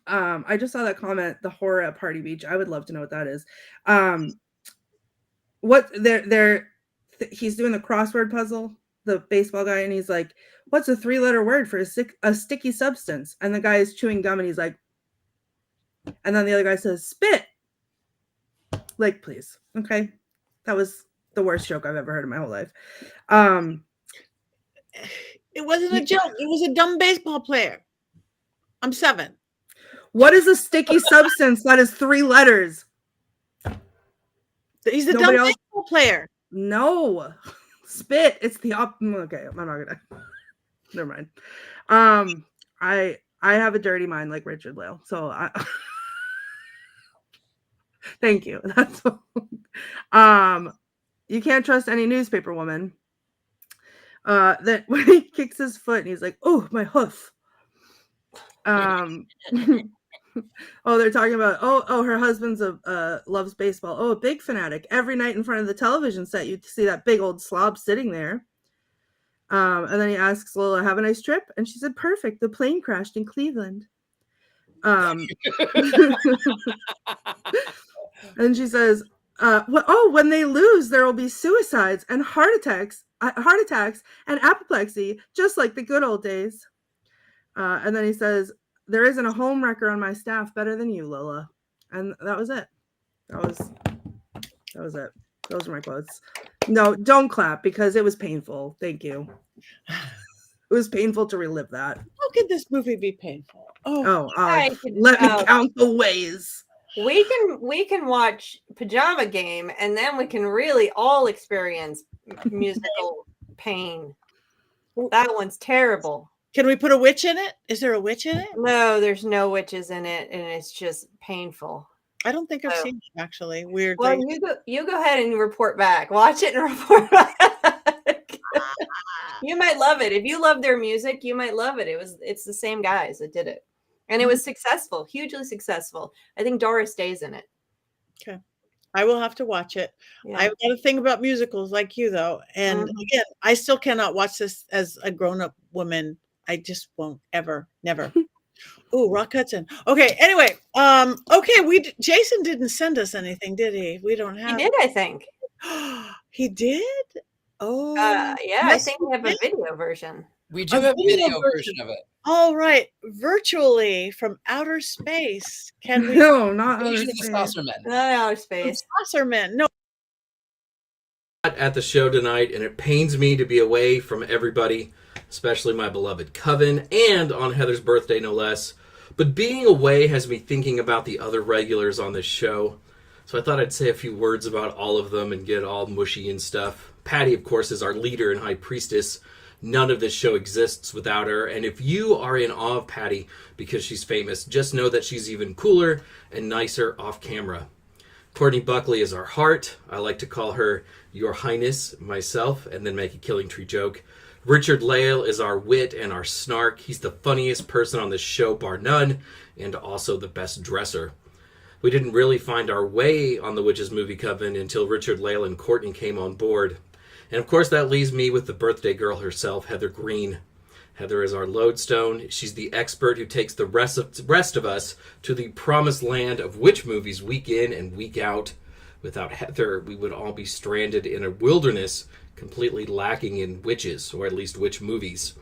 I just saw that comment, the horror at Party Beach. I would love to know what that is. He's doing the crossword puzzle, the baseball guy, and he's like, what's a 3-letter word for a sticky substance? And the guy is chewing gum and he's like, and then the other guy says, spit. Like, please. Okay. That was the worst joke I've ever heard in my whole life. It wasn't a joke. It was a dumb baseball player. I'm 7. What is a sticky substance that is 3 letters? He's a dumb baseball player. No. Spit. It's the okay, I'm not gonna. Never mind. I have a dirty mind like Richard-Lael. So thank you. That's you can't trust any newspaper woman. That when he kicks his foot and he's like, oh, my hoof. They're talking about her husband's loves baseball. Oh, a big fanatic. Every night in front of the television set, you see that big old slob sitting there. And then he asks Lola, have a nice trip? And she said, perfect. The plane crashed in Cleveland. And she says, when they lose, there will be suicides and heart attacks and apoplexy, just like the good old days. And then he says, there isn't a home wrecker on my staff better than you, Lola. And that was it. That was it. Those are my quotes. No, don't clap because it was painful. Thank you. It was painful to relive that. How could this movie be painful? Let me count the ways. We can watch Pajama Game and then we can really all experience musical pain. That one's terrible. Can we put a witch in it? Is there a witch in it? No, there's no witches in it, and it's just painful. I don't think I've seen it, actually. Weirdly. Well, you go ahead and report back. Watch it and report back. You might love it. If you love their music, you might love it. It's the same guys that did it. And it was successful, hugely successful. I think Doris Day's in it. Okay. I will have to watch it. Yeah. I've got a thing about musicals like you, though. And again, I still cannot watch this as a grown-up woman. I just won't ever, never. Ooh, Rock Hudson. Okay. Anyway, Jason didn't send us anything, did he? We don't have. He did, I think. He did? Oh, yeah. I think we have a video version. We do A have video video version of it. All right, virtually from outer space. Can we? No, not outer Invasion of the space. Saucer Men. Not outer space. Saucerman. No, At the show tonight, and it pains me to be away from everybody, especially my beloved Coven, and on Heather's birthday, no less. But being away has me thinking about the other regulars on this show. So I thought I'd say a few words about all of them and get all mushy and stuff. Patti, of course, is our leader and high priestess. None of this show exists without her. And if you are in awe of Patti because she's famous, just know that she's even cooler and nicer off camera. Courtney Buckley is our heart. I like to call her Your Highness myself and then make a Killing Tree joke. Richard-Lael is our wit and our snark. He's the funniest person on this show, bar none, and also the best dresser. We didn't really find our way on the Witches Movie Coven until Richard-Lael and Courtney came on board. And of course that leaves me with the birthday girl herself, Heather Greene. Heather is our lodestone. She's the expert who takes the rest of us to the promised land of witch movies week in and week out. Without Heather, we would all be stranded in a wilderness completely lacking in witches, or at least witch movies.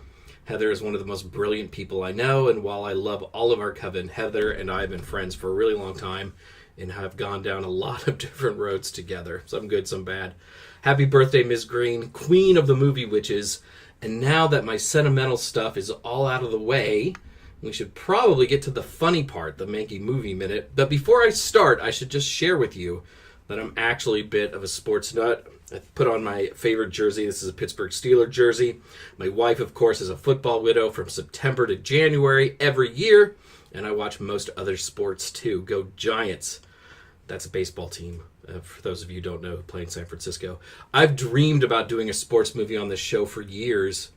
Heather is one of the most brilliant people I know, and while I love all of our coven, Heather and I have been friends for a really long time and have gone down a lot of different roads together. Some good, some bad. Happy birthday, Ms. Greene, queen of the movie witches. And now that my sentimental stuff is all out of the way, we should probably get to the funny part, the Manky Movie Minute. But before I start, I should just share with you that I'm actually a bit of a sports nut. I put on my favorite jersey. This is a Pittsburgh Steelers jersey. My wife, of course, is a football widow from September to January every year. And I watch most other sports too. Go Giants. That's a baseball team. For those of you who don't know who play in San Francisco. I've dreamed about doing a sports movie on this show for years.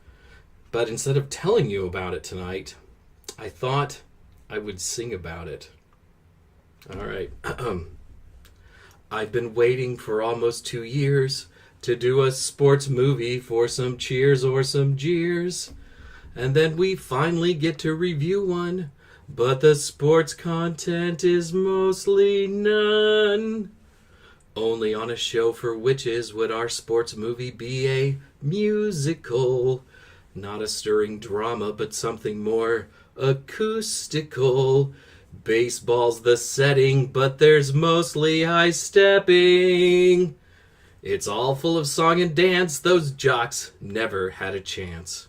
But instead of telling you about it tonight, I thought I would sing about it. All right. I've been waiting for almost 2 years to do a sports movie for some cheers or some jeers. And then we finally get to review one. But the sports content is mostly none. Only on a show for witches would our sports movie be a musical. Not a stirring drama, but something more acoustical. Baseball's the setting, but there's mostly high stepping. It's all full of song and dance, those jocks never had a chance.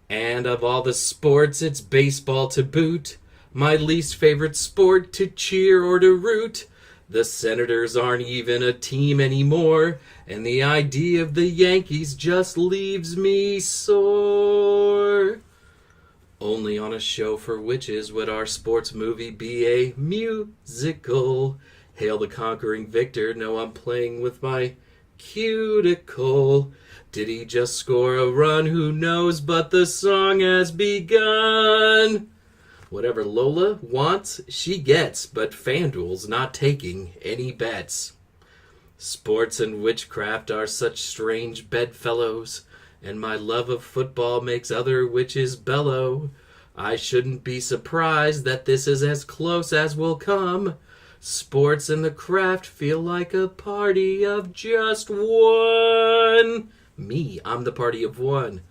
And of all the sports, it's baseball to boot. My least favorite sport to cheer or to root. The Senators aren't even a team anymore, and the idea of the Yankees just leaves me sore. Only on a show for witches would our sports movie be a musical. Hail the conquering victor, no, I'm playing with my cuticle. Did he just score a run? Who knows, but the song has begun. Whatever Lola wants, she gets, but FanDuel's not taking any bets. Sports and witchcraft are such strange bedfellows, and my love of football makes other witches bellow. I shouldn't be surprised that this is as close as we'll come. Sports and the craft feel like a party of just one. Me, I'm the party of one.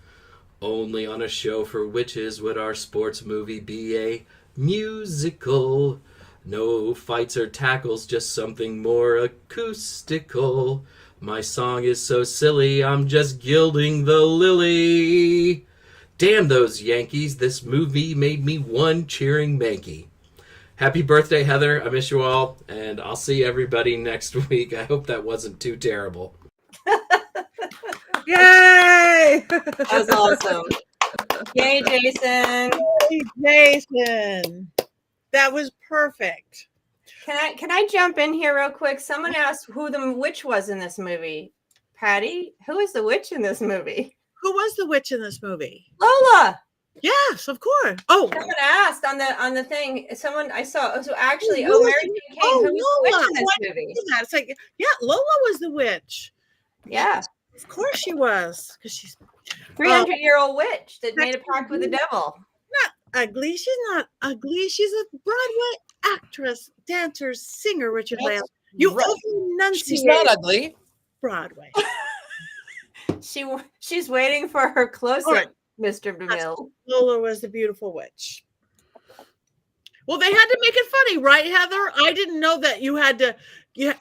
Only on a show for witches would our sports movie be a musical. No fights or tackles, just something more acoustical. My song is so silly, I'm just gilding the lily. Damn those Yankees, this movie made me one cheering Mankey. Happy birthday, Heather. I miss you all, and I'll see everybody next week. I hope that wasn't too terrible. Yay! That was awesome. Yay, Jason. hey, Jason. That was perfect. Can I jump in here real quick? Someone asked who the witch was in this movie. Patti, who is the witch in this movie? Who was the witch in this movie? Lola. Yes, of course. Oh, Someone asked on the thing. Someone I saw. So actually, Lola. Mary Jane Kane, who was the Lola. witch in this Why movie? did that? It's like, yeah, Lola was the witch. Yeah, Of course she was, because she's 300-year-old witch that made a pact with the devil. not ugly. She's not ugly. She's a Broadway actress, dancer, singer. Richard-Lael. You Right. over-enunciate She's not ugly. Broadway. She's waiting for her close-up. All right. Mr. DeMille. Lola was the beautiful witch. Well, they had to make it funny, right, Heather? I didn't know that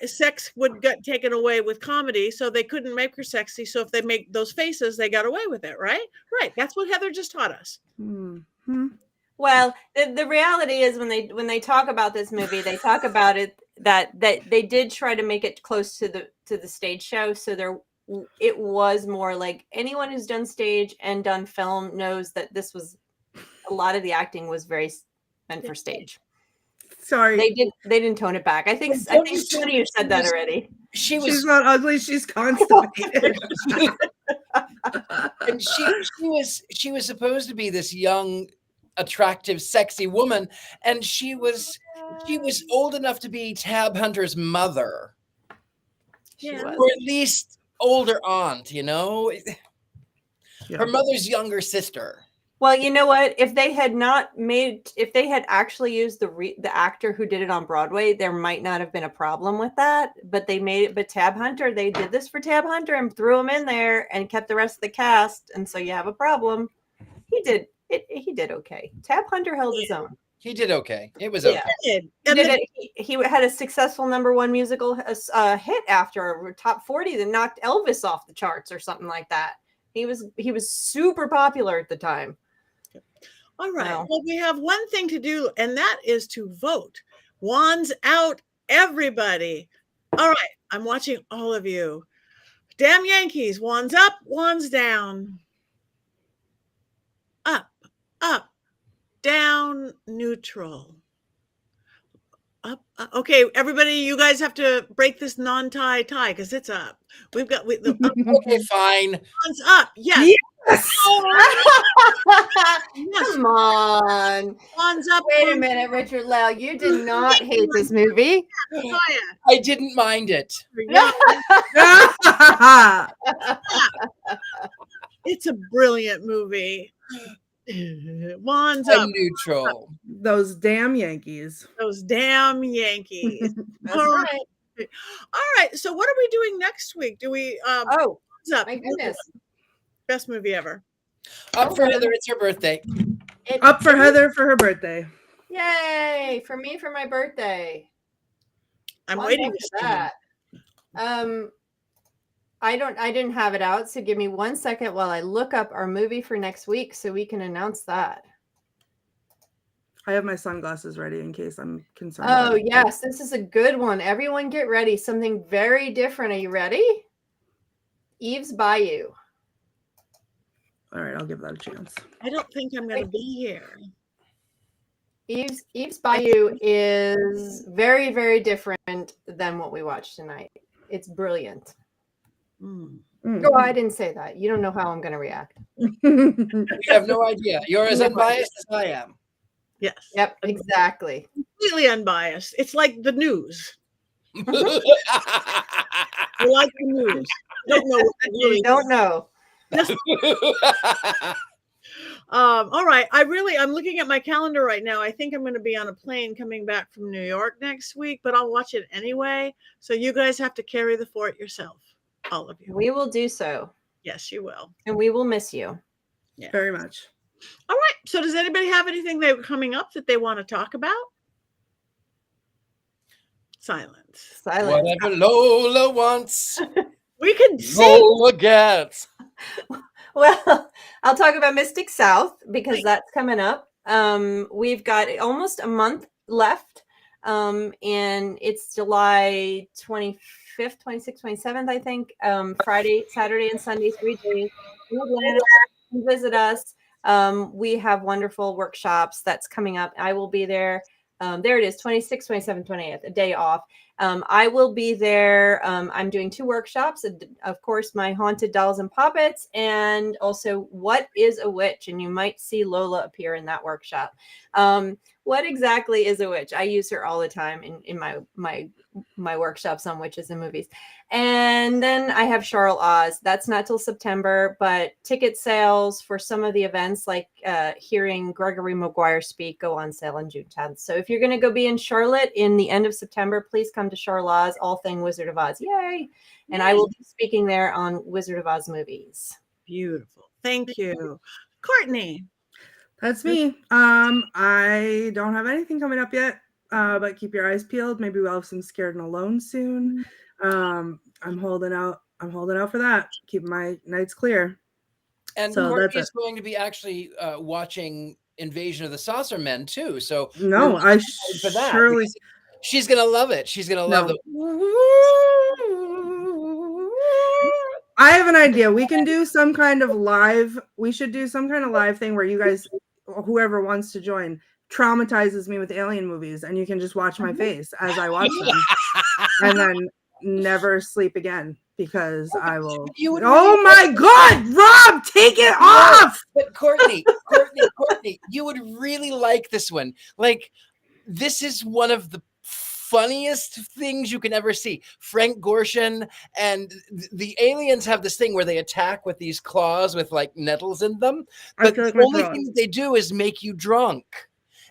sex would get taken away with comedy, so they couldn't make her sexy. So if they make those faces, they got away with it, right? Right. That's what Heather just taught us. Mm-hmm. Well, the reality is when they talk about this movie, they talk about it that they did try to make it close to the stage show. So it was more like anyone who's done stage and done film knows that this was a lot of the acting was very meant for stage. Sorry, they didn't tone it back. I think some of you said that already. She's not ugly. She's constipated. And she was supposed to be this young, attractive, sexy woman, and she was old enough to be Tab Hunter's mother, or at least older aunt. You know, her mother's younger sister. Well, you know what? If they had actually used the actor who did it on Broadway, there might not have been a problem with that. But they made it. But Tab Hunter, they did this for Tab Hunter and threw him in there and kept the rest of the cast, and so you have a problem. He did okay. Tab Hunter held his own. He did okay. It was okay. He had a successful #1 musical hit after a top 40 that knocked Elvis off the charts or something like that. He was super popular at the time. All right. Well, we have one thing to do, and that is to vote. Wands out, everybody. All right. I'm watching all of you. Damn Yankees. Wands up, wands down. Up, up, down, neutral. Up. Okay, everybody, you guys have to break this non-tie tie because it's up. Okay, fine. Wands up. Yes. Come on. Wands up. Wait a minute, Richard-Lael. You did not hate this movie. I didn't mind it. It's a brilliant movie. Wands up. Neutral. Those damn Yankees. Those damn Yankees. That's All right. right. All right. So what are we doing next week? Do we Oh, up? my goodness. Best movie ever. Up for Heather, it's her birthday. Up for Heather for her birthday. Yay! For me for my birthday. I'm waiting for that. I didn't have it out, so give me 1 second while I look up our movie for next week so we can announce that. I have my sunglasses ready in case I'm concerned. Oh, yes, this is a good one. Everyone get ready. Something very different. Are you ready? Eve's Bayou. All right, I'll give that a chance. I don't think I'm going to be here. Eve's Bayou is very, very different than what we watched tonight. It's brilliant. Oh, I didn't say that. You don't know how I'm going to react. We have no idea. You're as unbiased as I am. Yes. Yep, exactly. Completely unbiased. It's like the news. You like the news. You don't know what the news You don't know. All right. I'm looking at my calendar right now. I think I'm going to be on a plane coming back from New York next week, but I'll watch it anyway. So you guys have to carry the fort yourself. All of you. We will do so. Yes, you will. And we will miss you. Yeah. Very much. All right. So does anybody have anything they're coming up that they want to talk about? Silence. Whatever Lola wants, We can see. Lola gets. Well, I'll talk about Mystic South because that's coming up. We've got almost a month left. And it's July 25th, 26th, 27th, I think. Friday, Saturday, and Sunday, 3 days. Visit us. We have wonderful workshops that's coming up. I will be there. There it is, 26th, 27th, 28th, a day off. I will be there. I'm doing 2 workshops. Of course, my Haunted Dolls and Puppets, and also What is a Witch? And you might see Lola appear in that workshop. What exactly is a witch? I use her all the time in my workshops on witches and movies. And then I have Charles Oz. That's not till September, but ticket sales for some of the events, like hearing Gregory Maguire speak, go on sale on June 10th. So if you're going to go be in Charlotte in the end of September, please come to Charles Oz, all thing Wizard of Oz. Yay! And I will be speaking there on Wizard of Oz movies. Beautiful. Thank you. Courtney. That's me. I don't have anything coming up yet, but keep your eyes peeled. Maybe we'll have some Scared and Alone soon. I'm holding out. I'm holding out for that. Keep my nights clear. And So Courtney that's is going to be actually watching Invasion of the Saucer Men too. So No, we're I excited for that surely because she's gonna love it. She's gonna love No. the. I have an idea. We can do some kind of live. We should do some kind of live thing where you guys, whoever wants to join, traumatizes me with alien movies, and you can just watch my face as I watch them, and then never sleep again because I will. You would Oh really my God, Rob, take it off! But Courtney, you would really like this one. Like, this is one of the funniest things you can ever see. Frank Gorshin and the aliens have this thing where they attack with these claws with like nettles in them, I but feel like the my only throat. thing that they do is make you drunk.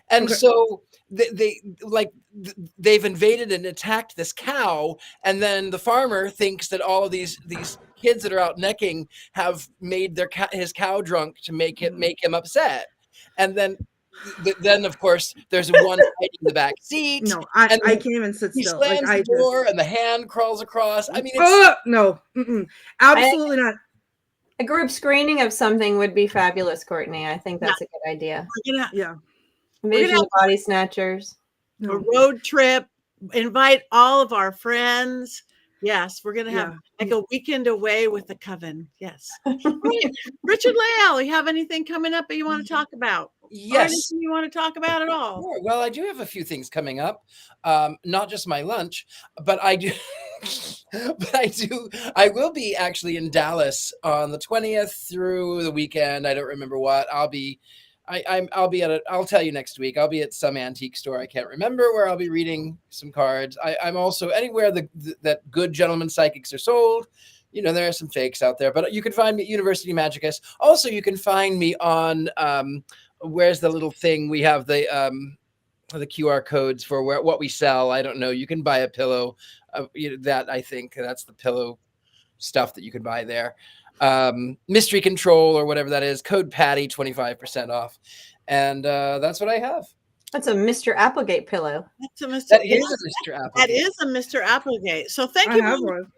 And Okay. so they've invaded and attacked this cow, and then the farmer thinks that all of these kids that are out necking have made his cow drunk to make him upset. And then of course there's one hiding in the back seat. No, I and can't even sit he still. Like slams I the door just. and the hand crawls across. I mean, it's No, absolutely not. A group screening of something would be fabulous, Courtney. I think that's a good idea. We're gonna Yeah. Invasion of Body Snatchers. a No. road trip. Invite all of our friends. Yes, we're gonna have Yeah. like a weekend away with the coven. Yes. Richard-Lael, you have anything coming up that you want to talk about? Or yes. anything you want to talk about at all? Sure. Well, I do have a few things coming up. Not just my lunch, but I do. I will be actually in Dallas on the 20th through the weekend. I don't remember what. I'll be at I'll tell you next week. I'll be at some antique store. I can't remember where I'll be reading some cards. I'm also anywhere that good gentlemen psychics are sold. You know, there are some fakes out there, but you can find me at University Magicus. Also, you can find me on where's the little thing we have the QR codes for what we sell. I don't know. You can buy a pillow. That I think that's the pillow stuff that you can buy there. Mystery Control or whatever that is. Code Patti 25% off, and that's what I have. That's a Mr. Applegate pillow. That's a Mr. That is a Mr. Applegate. That is a Mr. Applegate. So thank I you. have one.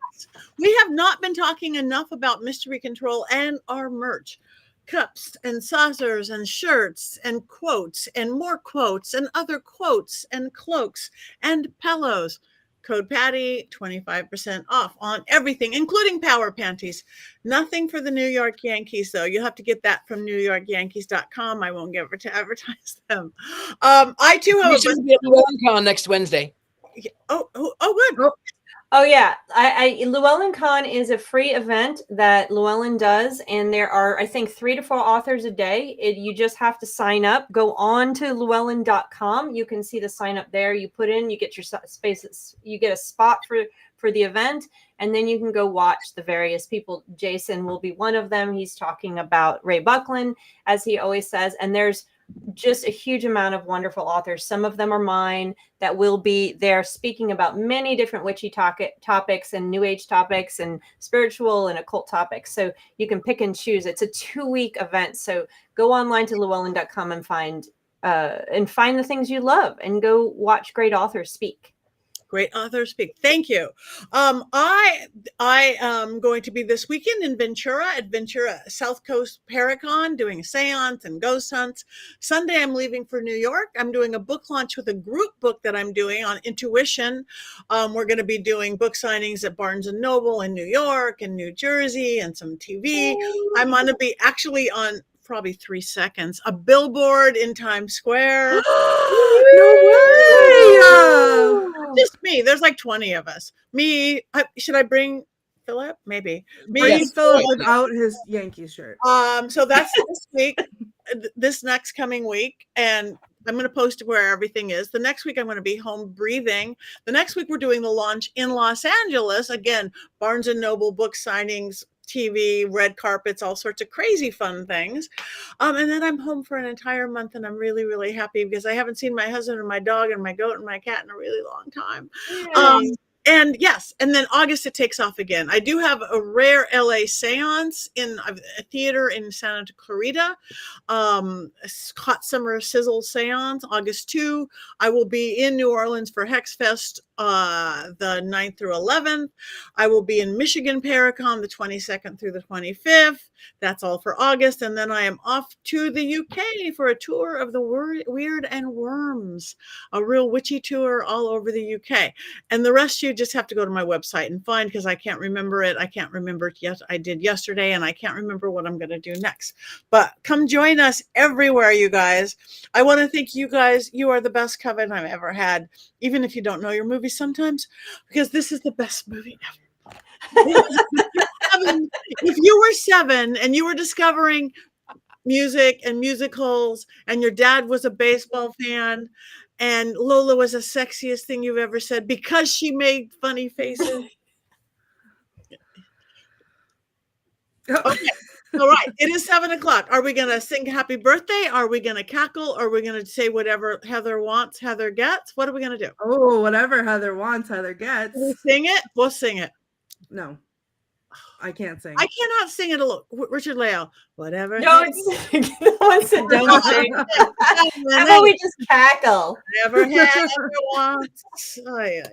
We have not been talking enough about Mystery Control and our merch. Cups and saucers and shirts and quotes and more quotes and other quotes and cloaks and pillows. Code Patti, 25% off on everything, including power panties. Nothing for the New York Yankees, though. You'll have to get that from NewYorkYankees.com. I won't get to advertise them. I too have We should be at LewellenCon next Wednesday. good. Oh yeah, LewellenCon is a free event that Llewellyn does, and there are I think 3 to 4 authors a day. You just have to sign up. Go on to Llewellyn.com. You can see the sign up there. You put in, you get your spaces, you get a spot for the event, and then you can go watch the various people. Jason will be one of them. He's talking about Ray Buckland, as he always says, and there's just a huge amount of wonderful authors. Some of them are mine that will be there speaking about many different witchy topics and new age topics and spiritual and occult topics. So you can pick and choose. It's a 2-week event. So go online to Llewellyn.com and find the things you love and go watch great authors speak. Great authors speak. Thank you. I am going to be this weekend in Ventura at Ventura South Coast Paracon doing a seance and ghost hunts. Sunday, I'm leaving for New York. I'm doing a book launch with a group book that I'm doing on intuition. We're going to be doing book signings at Barnes & Noble in New York and New Jersey and some TV. I'm going to be actually on probably 3 seconds, a billboard in Times Square. No way! Just me. There's like 20 of us. Me. Should I bring Philip? Maybe. Me. Bring Yes. Philip without his Yankee shirt. So that's this week, this next coming week. And I'm going to post where everything is. The next week, I'm going to be home breathing. The next week, we're doing the launch in Los Angeles. Again, Barnes & Noble book signings, TV, red carpets, all sorts of crazy fun things. And then I'm home for an entire month, and I'm really, really happy because I haven't seen my husband and my dog and my goat and my cat in a really long time. And yes, and then August it takes off again. I do have a rare LA seance in a theater in Santa Clarita, hot summer sizzle seance, August 2. I will be in New Orleans for Hex Fest the 9th through 11th. I will be in Michigan Paracon the 22nd through the 25th. That's all for August. And then I am off to the UK for a tour of the Weird and Worms, a real witchy tour all over the UK. And the rest you just have to go to my website and find, because I can't remember it. I can't remember it yet. I did yesterday, and I can't remember what I'm going to do next. But come join us everywhere, you guys. I want to thank you guys. You are the best coven I've ever had, even if you don't know your movies sometimes, because this is the best movie ever. If you were 7 and you were discovering music and musicals, and your dad was a baseball fan, and Lola was the sexiest thing you've ever said because she made funny faces. Okay. All right. It is 7 o'clock. Are we going to sing happy birthday? Are we going to cackle? Are we going to say whatever Heather wants, Heather gets? What are we going to do? Oh, whatever Heather wants, Heather gets. Can we sing it? We'll sing it. No, I can't sing. I cannot sing it alone. Richard-Lael, whatever. Don't sing. Don't sing. How about we just cackle? Whatever Heather wants. Oh, yeah.